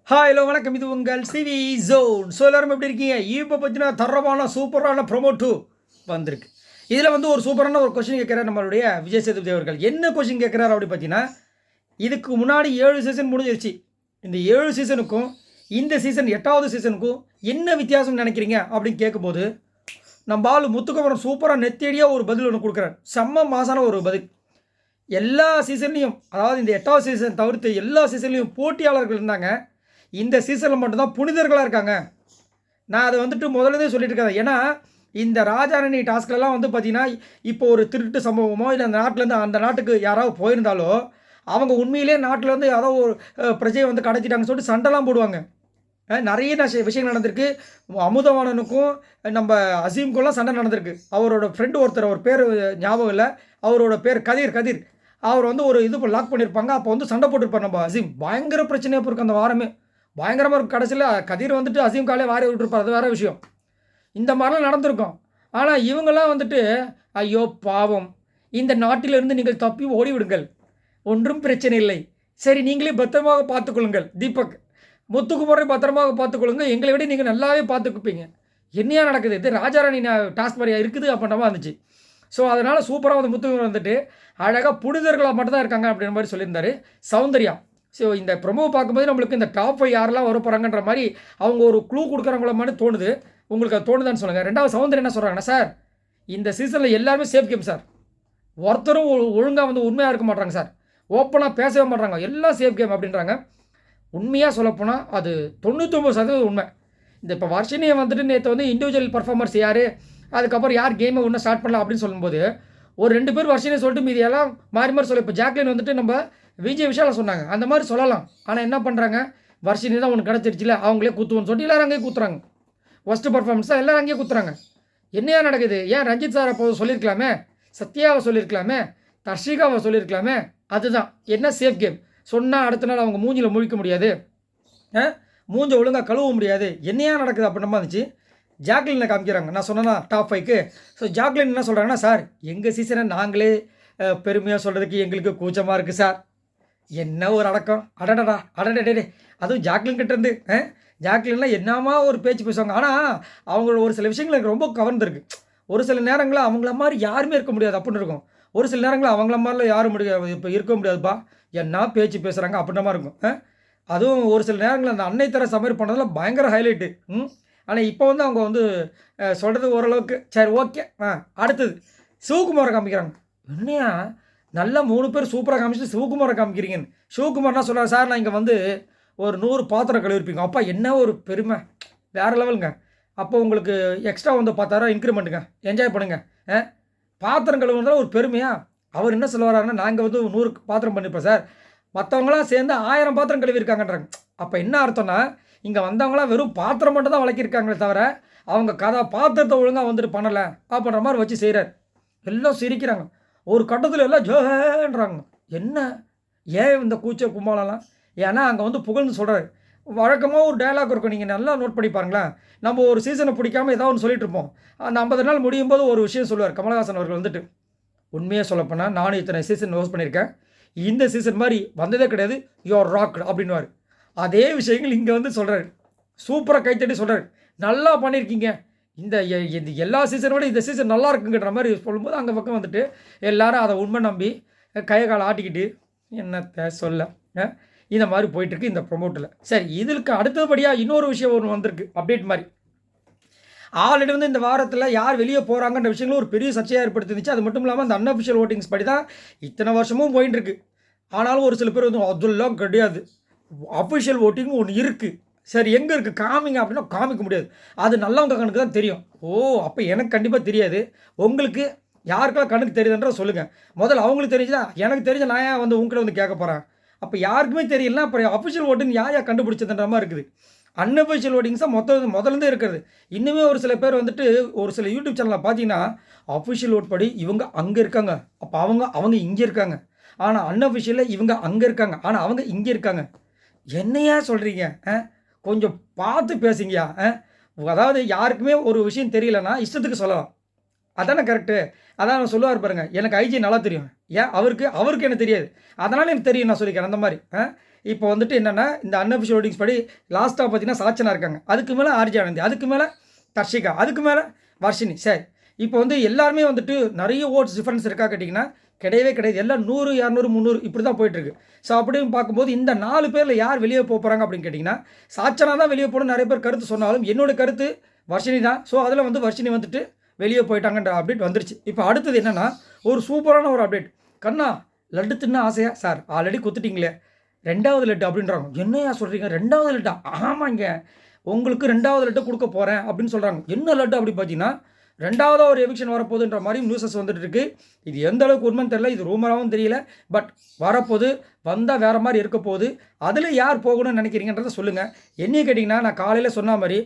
Hello வணக்கம். இது உங்கள் சிவி ஜோன். ஸோ எல்லாரும் எப்படி இருக்கீங்க? இப்போ பார்த்தீங்கன்னா தரமான சூப்பரான ப்ரொமோ 2 வந்திருக்கு. இதில் வந்து ஒரு சூப்பரான ஒரு கொஸ்டின் கேட்குறாரு நம்மளுடைய விஜய் சேதுபதி அவர்கள். என்ன கொஸ்டின் கேட்குறாரு அப்படி பார்த்தீங்கன்னா, இதுக்கு முன்னாடி 7 சீசன் முடிஞ்சிருச்சு. இந்த 7 சீசனுக்கும் இந்த சீசன் 8வது சீசனுக்கும் என்ன வித்தியாசம் நினைக்கிறீங்க அப்படின்னு கேட்கும்போது, நம்ம ஆள் முத்துக்குமரன் சூப்பராக நெத்தேடியாக ஒரு பதில் ஒன்று கொடுக்குறாரு. செம்ம மாசான ஒரு பதில். எல்லா சீசன்லேயும், அதாவது இந்த 8வது சீசன் தவிர்த்து எல்லா சீசன்லேயும் போட்டியாளர்கள் இருந்தாங்க. இந்த சீசனில் மட்டும்தான் புனிதர்களாக இருக்காங்க. நான் அதை வந்துட்டு முதல்லதே சொல்லிட்டு இருக்கேன். ஏன்னா இந்த ராஜாரணி டாஸ்க்லலாம் வந்து பார்த்திங்கன்னா, இப்போ ஒரு திருட்டு சம்பவமோ இல்லை அந்த நாட்டிலேருந்து அந்த நாட்டுக்கு யாராவது போயிருந்தாலோ, அவங்க உண்மையிலே நாட்டிலேருந்து யாரோ ஒரு பிரஜையை வந்து கடத்திட்டாங்கன்னு சொல்லிட்டு சண்டைலாம் போடுவாங்க. நிறைய விஷயங்கள் நடந்திருக்கு. அமுதவாணனுக்கும் நம்ம அசீம்கும்லாம் சண்டை நடந்திருக்கு. அவரோட ஃப்ரெண்டு ஒருத்தர், அவர் பேர் ஞாபகம் இல்லை, அவரோட பேர் கதிர். அவர் வந்து ஒரு இது லாக் பண்ணியிருப்பாங்க. அப்போ வந்து சண்டை போட்டிருப்பார் நம்ம அசீம். பயங்கர பிரச்சனையாக போயிருக்கு அந்த வாரமே. பயங்கரமாக இருக்கும். கடைசியில் கதிர் வந்துட்டு அசீம் காலே வாரி விட்டுருப்பார். அது வேறு விஷயம். இந்த மாதிரிலாம் நடந்திருக்கும். ஆனால் இவங்கெல்லாம் வந்துட்டு, ஐயோ பாவம், இந்த நாட்டிலிருந்து நீங்கள் தப்பி ஓடிவிடுங்கள், ஒன்றும் பிரச்சனை இல்லை, சரி நீங்களே பத்திரமாக பார்த்துக்கொள்ளுங்கள், தீபக் முத்துக்குமரை பத்திரமாக பார்த்துக்கொள்ளுங்க, எங்களை விட நீங்கள் நல்லாவே பார்த்துக்குப்பீங்க. என்னையா நடக்குது இது? ராஜாராணி டாஸ்க் மாதிரியா இருக்குது அப்படின்ற மாதிரி இருந்துச்சு. ஸோ அதனால் சூப்பராக வந்து முத்துக்குமரன் வந்துட்டு அழகாக புனிதர்களாக மட்டும் தான் இருக்காங்க அப்படின்ற மாதிரி சொல்லியிருந்தார். சௌந்தர்யா. ஸோ இந்த ப்ரொமோ பார்க்கும்போது நம்மளுக்கு இந்த டாப் 5 யாரெல்லாம் வர போகிறாங்கன்ற மாதிரி அவங்க ஒரு க்ளூ கொடுக்குறாங்கள மாதிரி தோணுது. உங்களுக்கு அது தோணுதான்னு சொல்லுங்கள். ரெண்டாவது சௌந்தர்யா என்ன சொல்கிறாங்கன்னா, சார் இந்த சீசனில் எல்லாருமே சேஃப் கேம் சார், ஒருத்தரும் ஒழுங்காக வந்து உண்மையாக இருக்க மாட்டாங்க சார், ஓப்பனாக பேசவே மாட்டாங்க, எல்லாம் சேஃப் கேம் அப்படின்றாங்க. உண்மையாக சொல்லப்போனால் அது 99% உண்மை. இந்த இப்போ வர்ஷினியை வந்துட்டு நேற்று வந்து இண்டிவிஜுவல் பர்ஃபார்மர்ஸ் யார், அதுக்கப்புறம் யார் கேமை இன்னும் ஸ்டார்ட் பண்ணலாம் அப்படின்னு சொல்லும்போது ஒரு 2 பேர் வர்ஷினியை சொல்லிட்டு மீதி எல்லாம் மாறி சொல்ல. இப்போ ஜாக்லின் வந்துட்டு நம்ம விஜய் விஷால சொன்னாங்க, அந்த மாதிரி சொல்லலாம். ஆனால் என்ன பண்ணுறாங்க, வர்ஷினி தான் ஒன்று கிடச்சிருச்சுல, அவங்களே குத்துவோன்னு சொல்லிட்டு எல்லோரும் அங்கேயே குத்துறாங்க. ஃபஸ்ட்டு பர்ஃபார்மன்ஸ் தான் எல்லோரும் அங்கேயே குத்துறாங்க. என்னையா நடக்குது? ஏன் ரஞ்சித் சார் அப்போ சொல்லியிருக்கலாமே, சத்யாவை சொல்லியிருக்கலாமே, தர்ஷிகாவை சொல்லியிருக்கலாமே. அதுதான் என்ன சேஃப் கேம் சொன்னால் அடுத்த நாள் அவங்க மூஞ்சில் முழிக்க முடியாது, மூஞ்சை ஒழுங்காக கழுவ முடியாது. என்னையா நடக்குது அப்படின்ற மாதிரி இருந்துச்சு. ஜாக்லினை காமிக்கிறாங்க. நான் சொன்னேன்னா டாப் 5க்கு. ஸோ ஜாக்லின் என்ன சொல்கிறாங்கன்னா, சார் எங்கள் சீசனை நாங்களே பெருமையாக சொல்கிறதுக்கு எங்களுக்கு கூச்சமாக இருக்குது சார். என்ன ஒரு அடக்கம், அடடடே. அதுவும் ஜாக்லின் கிட்டேருந்து. ஜாக்லின்லாம் என்னமா ஒரு பேச்சு பேசுவாங்க. ஆனால் அவங்களோட ஒரு சில விஷயங்கள் எனக்கு ரொம்ப கவர்ந்துருக்கு. ஒரு சில நேரங்களில் அவங்கள மாதிரி யாருமே இருக்க முடியாது அப்படின்னு இருக்கும். ஒரு சில நேரங்களில் அவங்கள மாதிரிலாம் யாரும் முடியாது, இப்போ இருக்க முடியாதுப்பா, என்ன பேச்சு பேசுகிறாங்க அப்படின்ற மாதிரி இருக்கும். அதுவும் ஒரு சில நேரங்களில் அந்த அன்னை தர சமையல் பண்ணுறதுல பயங்கர ஹைலைட்டு. ஆனால் இப்போ வந்து அவங்க வந்து சொல்கிறது ஓரளவுக்கு சரி ஓகே. அடுத்தது சிவகுமாரை காமிக்கிறாங்க. என்னையா நல்லா 3 பேர் சூப்பராக காமிச்சிட்டு சிவகுமாரை காமிக்கிறீங்கன்னு. சிவகுமார்னா சொல்கிறார், சார் நான் இங்கே வந்து ஒரு 100 பாத்திரம் கழுவிருப்பீங்க. அப்பா என்ன ஒரு பெருமை, வேறு லெவலுங்க. அப்போ உங்களுக்கு எக்ஸ்ட்ரா வந்து 10,000 இன்க்ரிமெண்ட்டுங்க, என்ஜாய் பண்ணுங்கள். பாத்திரம் கழுவுனதால் ஒரு பெருமையா? அவர் என்ன சொல்ல வர்றாருன்னா, நாங்கள் வந்து 100 பாத்திரம் பண்ணியிருப்போம் சார், மற்றவங்களாம் சேர்ந்து 1000 பாத்திரம் கழுவிருக்காங்கன்றாங்க. அப்போ என்ன அர்த்தம்னா, இங்கே வந்தவங்களாம் வெறும் பாத்திரம் மட்டும் தான் வளர்க்கிருக்காங்களே தவிர அவங்க பாத்திரத்தை ஒழுங்காக வந்துட்டு பண்ணலை அப்படின்ற மாதிரி வச்சு செய்கிறார். எல்லாம் சிரிக்கிறாங்க. ஒரு கட்டத்தில் எல்லாம் ஜோன்றாங்க. என்ன ஏன் இந்த கூச்ச கும்பாலெல்லாம்? ஏன்னா அங்கே வந்து புகழ்ந்து சொல்கிறாரு. வழக்கமாக ஒரு டயலாக் இருக்கும், நீங்கள் நல்லா நோட் பண்ணி பாருங்களேன். நம்ம ஒரு சீசனை பிடிக்காமல் ஏதாவது ஒன்று சொல்லிட்டு இருப்போம். அந்த 50 நாள் முடியும் போது ஒரு விஷயம் சொல்லுவார் கமலஹாசன் அவர்கள் வந்துட்டு, உண்மையாக சொல்லப்போனால் நானும் இத்தனை சீசன் ஹோஸ்ட் பண்ணியிருக்கேன், இந்த சீசன் மாதிரி வந்ததே கிடையாது, யூஆர் ராக் அப்படின்னுவார். அதே விஷயங்கள் இங்கே வந்து சொல்கிறாரு. சூப்பராக கைத்தட்டி சொல்கிறாரு, நல்லா பண்ணியிருக்கீங்க, இந்த எல்லா சீசனை விட இந்த சீசன் நல்லா இருக்குங்கிற மாதிரி சொல்லும்போது அங்கே பக்கம் வந்துட்டு எல்லோரும் அதை உண்மை நம்பி கையை காலை ஆட்டிக்கிட்டு என்னத்தை சொல்ல இந்த மாதிரி போயிட்டுருக்கு இந்த ப்ரொமோட்டில். சரி, இதுக்கு அடுத்தபடியாக இன்னொரு விஷயம் ஒன்று வந்திருக்கு, அப்டேட் மாதிரி. ஆல்ரெடி வந்து இந்த வாரத்தில் யார் வெளியே போகிறாங்கன்ற விஷயங்களும் ஒரு பெரிய சர்ச்சையாக ஏற்படுத்திருந்துச்சு. அது மட்டும் இல்லாமல் அந்த அன்அஃபிஷியல் ஓட்டிங்ஸ் படி தான் இத்தனை வருஷமும் போயின்னு இருக்கு. ஆனாலும் ஒரு சில பேர் வந்து அதெல்லாம் கிடையாது, அஃபிஷியல் ஓட்டிங் ஒன்று இருக்குது, சரி எங்கே இருக்குது காமிங்க அப்படின்னா காமிக்க முடியாது, அது நல்லவங்க கணக்கு தான் தெரியும். ஓ, அப்போ எனக்கு கண்டிப்பாக தெரியாது, உங்களுக்கு யாருக்கெல்லாம் கணக்கு தெரியுதுன்ற சொல்லுங்கள். முதல்ல அவங்களுக்கு தெரிஞ்சுதா, எனக்கு தெரிஞ்ச நான் ஏன் வந்து உங்கள்கிட்ட வந்து கேட்க போகிறேன்? அப்போ யாருக்குமே தெரியலனா அப்புறம் அஃபிஷியல் ஓட்டிங் யார் கண்டுபிடிச்சதுன்ற மாதிரி இருக்குது. அன்அஃபிஷியல் ஓட்டிங்ஸாக முதலேருந்தே இருக்கிறது. இன்னுமே ஒரு சில பேர் வந்துட்டு ஒரு சில யூடியூப் சேனலில் பார்த்தீங்கன்னா அஃபிஷியல் ஓட் படி இவங்க அங்கே இருக்காங்க, அப்போ அவங்க இங்கே இருக்காங்க. ஆனால் அன்அஃபிஷியலில் இவங்க அங்கே இருக்காங்க, ஆனால் அவங்க இங்கே இருக்காங்க. என்னையா சொல்கிறீங்க? கொஞ்சம் பார்த்து பேசுங்கயா. அதாவது யாருக்குமே ஒரு விஷயம் தெரியலன்னா இஷ்டத்துக்கு சொல்லலாம், அதானே கரெக்டு? அதான் நான் சொல்லுவார் பாருங்கள், எனக்கு ஐஜி நல்லா தெரியும், ஏன் அவருக்கு எனக்கு தெரியாது, அதனால் எனக்கு தெரியும் நான் சொல்லிக்கிறேன் அந்த மாதிரி. இப்போ வந்துட்டு என்னென்னா இந்த அன்அஃபிஷியல் ஓட்டிங்ஸ் படி லாஸ்ட்டாக பார்த்தீங்கன்னா சாச்சனா இருக்காங்க, அதுக்கு மேலே ஆர்ஜி ஆனந்தி, அதுக்கு மேலே தர்ஷிகா, அதுக்கு மேலே வர்ஷினி. சரி, இப்போ வந்து எல்லாருமே வந்துட்டு நிறைய ஓட்ஸ் டிஃப்ரென்ஸ் இருக்கா கேட்டிங்கன்னா கிடையவே கிடையாது. எல்லாம் 100, 200, 300 இப்படி தான் போயிட்டுருக்கு. ஸோ அப்படின்னு பார்க்கும்போது இந்த 4 பேரில் யார் வெளியே போகிறாங்க அப்படின்னு கேட்டிங்கன்னா சாச்சனா தான் வெளியே போகணும் நிறைய பேர் கருத்து சொன்னாலும் என்னோடய கருத்து வர்ஷினி தான். ஸோ அதில் வந்து வர்ஷினி வந்துட்டு வெளியே போயிட்டாங்கன்ற அப்டேட் வந்துருச்சு. இப்போ அடுத்தது என்னென்னா ஒரு சூப்பரான ஒரு அப்டேட். கண்ணா லட்டு தின்ன ஆசையா சார்? ஆல்ரெடி குத்துட்டிங்களே, 2வது லட்டு அப்படின்றாங்க. என்னையா சொல்கிறீங்க 2வது லட்டா? ஆமாங்க, உங்களுக்கு 2வது லட்டு கொடுக்க போகிறேன் அப்படின்னு சொல்கிறாங்க. என்ன லட்டு அப்படி பார்த்தீங்கன்னா 2வதாக ஒரு எவிக்ஷன் வரப்போகுதுன்ற மாதிரி நியூஸஸ் வந்துட்டு இருக்கு. இது எந்த அளவுக்கு உண்மைன்னு தெரியல, இது ரூமராகவும் தெரியல. பட் வரப்போகுது, வந்தால் வேறு மாதிரி இருக்க போகுது. அதில் யார் போகணும்னு நினைக்கிறீங்கன்றதை சொல்லுங்கள். என்னையை கேட்டிங்கன்னா நான் காலையில் சொன்ன மாதிரி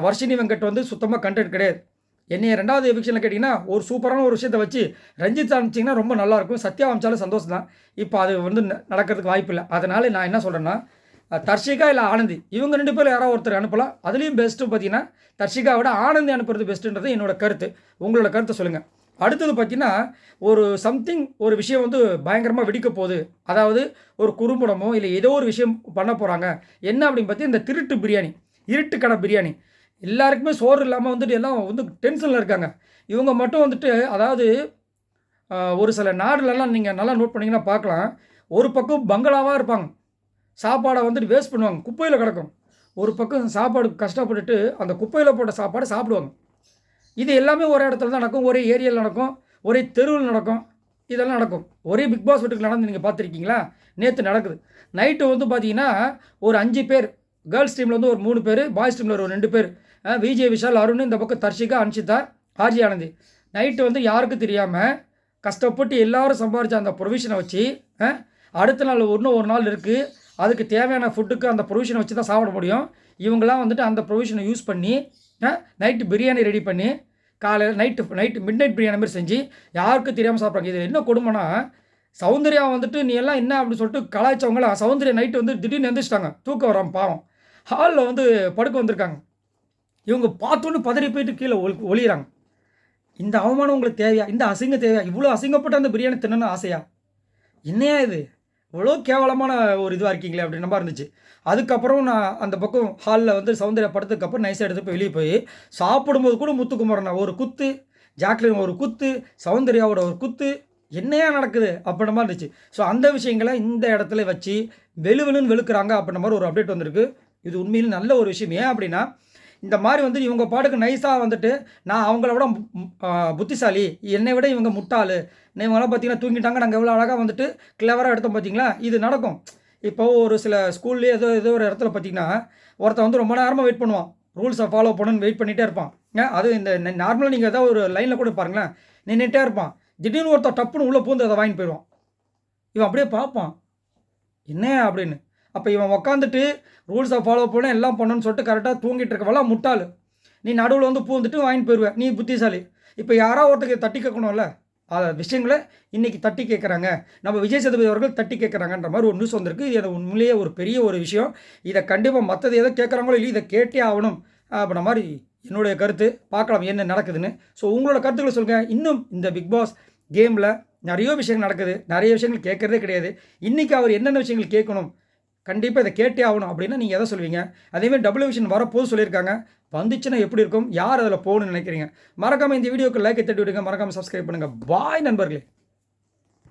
வர்ஷினி வெங்கட் வந்து சுத்தமாக கண்டென்ட் கிடையாது. என்னைய 2வது எவிக்ஷனில் கேட்டிங்கன்னா ஒரு சூப்பரான ஒரு விஷயத்தை வச்சு ரஞ்சித் அனுப்பிச்சிங்கன்னா ரொம்ப நல்லாயிருக்கும். சத்யா அனுப்பிச்சாலும் சந்தோஷம் தான். இப்போ அது வந்து நடக்கிறதுக்கு வாய்ப்பு இல்லை. அதனால் நான் என்ன சொல்கிறேன்னா தர்ஷிகா இல்லை ஆனந்தி, இவங்க 2 பேர் யாராவது ஒருத்தர் அனுப்பலாம். அதுலேயும் பெஸ்ட்டு பார்த்தீங்கன்னா தர்ஷிகாவோட ஆனந்தி அனுப்புறது பெஸ்ட்டுன்றது என்னோட கருத்து. உங்களோட கருத்தை சொல்லுங்கள். அடுத்தது பார்த்தீங்கன்னா ஒரு சம்திங் ஒரு விஷயம் வந்து பயங்கரமாக வெடிக்க போகுது. அதாவது ஒரு குறும்படமோ இல்லை ஏதோ ஒரு விஷயம் பண்ண போகிறாங்க. என்ன அப்படின்னு பார்த்தீங்கன்னா இந்த திருட்டு பிரியாணி, இருட்டு கடை பிரியாணி. எல்லாருக்குமே சோறு இல்லாமல் வந்துட்டு எல்லாம் வந்து டென்ஷனில் இருக்காங்க. இவங்க மட்டும் வந்துட்டு அதாவது ஒரு சில நாடுலலாம் நீங்கள் நல்லா நோட் பண்ணிங்கன்னா பார்க்கலாம். ஒரு பக்கம் பங்களாவாக இருப்பாங்க, சாப்பாடை வந்துட்டு வேஸ்ட் பண்ணுவாங்க, குப்பையில் கிடக்கும். ஒரு பக்கம் சாப்பாடு கஷ்டப்பட்டுட்டு அந்த குப்பையில் போட்ட சாப்பாடை சாப்பிடுவாங்க. இது எல்லாமே ஒரே இடத்துல தான் நடக்கும், ஒரே ஏரியாவில் நடக்கும், ஒரே தெருவில் நடக்கும். இதெல்லாம் நடக்கும். ஒரே பிக் பாஸ் வீட்டுக்கு நடந்து நீங்கள் பார்த்துருக்கீங்களா? நேற்று நடக்குது. நைட்டு வந்து பார்த்தீங்கன்னா ஒரு 5 பேர், கேர்ள்ஸ் டீமில் வந்து ஒரு 3 பேர், பாய்ஸ் டீமில் ஒரு 2 பேர், விஜய், விஷால், அருண், இந்த பக்கம் தர்ஷிகா, அன்ஷிதா, ஆர்ஜி ஆனந்தி. நைட்டு வந்து யாருக்கும் தெரியாமல் கஷ்டப்பட்டு எல்லோரும் சம்பாதிச்ச அந்த ப்ரொவிஷனை வச்சு அடுத்த நாள் இன்னும் ஒரு நாள் இருக்குது, அதுக்கு தேவையான ஃபுட்டுக்கு அந்த ப்ரொவிஷனை வச்சு தான் சாப்பிட முடியும். இவங்களாம் வந்துட்டு அந்த ப்ரொவிஷனை யூஸ் பண்ணி நைட்டு பிரியாணி ரெடி பண்ணி காலையில் நைட்டு மிட் நைட் பிரியாணி மாதிரி செஞ்சு யாருக்கும் தெரியாமல் சாப்பிட்றாங்க. இது என்ன கொடுமைனா சௌந்தர்யா வந்துட்டு நீ எல்லாம் என்ன அப்படின்னு சொல்லிட்டு கலாய்ச்சவங்களாம் சௌந்தர்யா நைட்டு வந்து திடீர்னு எந்திரிச்சிட்டாங்க, தூக்கம் வராமல் பாவம். ஹாலில் வந்து படுக்க வந்திருக்காங்க. இவங்க பார்த்தோன்னு பதறி போயிட்டு கீழே ஒளிகிறாங்க. இந்த அவமானம் உங்களுக்கு தேவையா? இந்த அசிங்கம் தேவையா? இவ்வளோ அசிங்கப்பட்ட அந்த பிரியாணி தின்னணும் ஆசையா? என்னையா இது இவ்வளோ கேவலமான ஒரு இதுவாக இருக்கீங்களே அப்படின்ற மாதிரி இருந்துச்சு. அதுக்கப்புறம் நான் அந்த பக்கம் ஹாலில் வந்து சௌந்தர்யா படத்துக்கப்புறம் நைஸாக எடுத்து போய் வெளியே போய் சாப்பிடும்போது கூட முத்துக்குமாரண்ணா ஒரு குத்து, ஜாக்லின் ஒரு குத்து, சௌந்தர்யாவோட ஒரு குத்து, என்னையா நடக்குது அப்படின்ற மாதிரி இருந்துச்சு. ஸோ அந்த விஷயங்களை இந்த இடத்துல வச்சு வெளுன்னு வெளுக்கிறாங்க அப்படின்ற மாதிரி ஒரு அப்டேட் வந்திருக்கு. இது உண்மையில் நல்ல ஒரு விஷயம். ஏன் அப்படின்னா இந்த மாதிரி வந்து இவங்க பாட்டுக்கு நைஸாக வந்துட்டு நான் அவங்கள விட புத்திசாலி, என்னை விட இவங்க முட்டாள், இவங்களாம் பார்த்தீங்கன்னா தூங்கிட்டாங்க, நாங்கள் எவ்வளோ அழகாக வந்துட்டு கிளவராக எடுத்தோம் பார்த்தீங்களா, இது நடக்கும். இப்போ ஒரு சில ஸ்கூல்லேயே ஏதோ ஒரு இடத்துல பார்த்தீங்கன்னா ஒருத்தன் வந்து ரொம்ப நேரமாக வெயிட் பண்ணுவான், ரூல்ஸை ஃபாலோ பண்ணணுன்னு வெயிட் பண்ணிகிட்டே இருப்பான். அது இந்த நார்மலாக நீங்கள் ஏதாவது ஒரு லைனில் கூட பாருங்களேன், நின்றுட்டே இருப்பான். திடீர்னு ஒருத்தர் டப்புன்னு உள்ளே பூந்து அதை வாங்கிட்டு போயிடுவான். இவன் அப்படியே பார்ப்பான் என்ன அப்படின்னு. அப்போ இவன் உக்காந்துட்டு ரூல்ஸை ஃபாலோ பண்ண எல்லாம் பண்ணணும்னு சொல்லிட்டு கரெக்டாக தூங்கிட்டு இருக்கவெல்லாம் முட்டாள். நீ நடுவில் வந்து பூந்துட்டு வாங்கிட்டு போயிடுவேன், நீ புத்திசாலி. இப்போ யாராவது ஒருத்தருக்கு தட்டி கேட்கணும்ல, அதை விஷயங்களை இன்றைக்கி தட்டி கேட்குறாங்க. நம்ம விஜய் சேதுபதி அவர்கள் தட்டி கேட்குறாங்கன்ற மாதிரி ஒரு நியூஸ் வந்திருக்கு. இது உண்மையிலேயே ஒரு பெரிய ஒரு விஷயம். இதை கண்டிப்பாக மற்றது எதோ கேட்குறாங்களோ இல்லையோ இதை கேட்டே ஆகணும் அப்படின்ற மாதிரி என்னுடைய கருத்து. பார்க்கலாம் என்ன நடக்குதுன்னு. ஸோ உங்களோட கருத்துக்களை சொல்லுங்கள். இன்னும் இந்த பிக் பாஸ் கேமில் நிறைய விஷயங்கள் நடக்குது, நிறைய விஷயங்கள் கேட்குறதே கிடையாது. இன்றைக்கி அவர் என்னென்ன விஷயங்கள் கேட்கணும், கண்டிப்பாக இதை கேட்டே ஆகணும் அப்படின்னா நீங்கள் எதை சொல்லுவீங்க? அதேமாதிரி டபுள் விஷன் வரப்போது சொல்லியிருக்காங்க, வந்துச்சுன்னா எப்படி இருக்கும், யார் அதில் போகணும்னு நினைக்கிறீங்க? மறக்காமல் இந்த வீடியோக்கு லைக்கை தட்டி விடுங்க, மறக்காமல் சப்ஸ்கிரைப் பண்ணுங்கள். பாய் நண்பர்களே.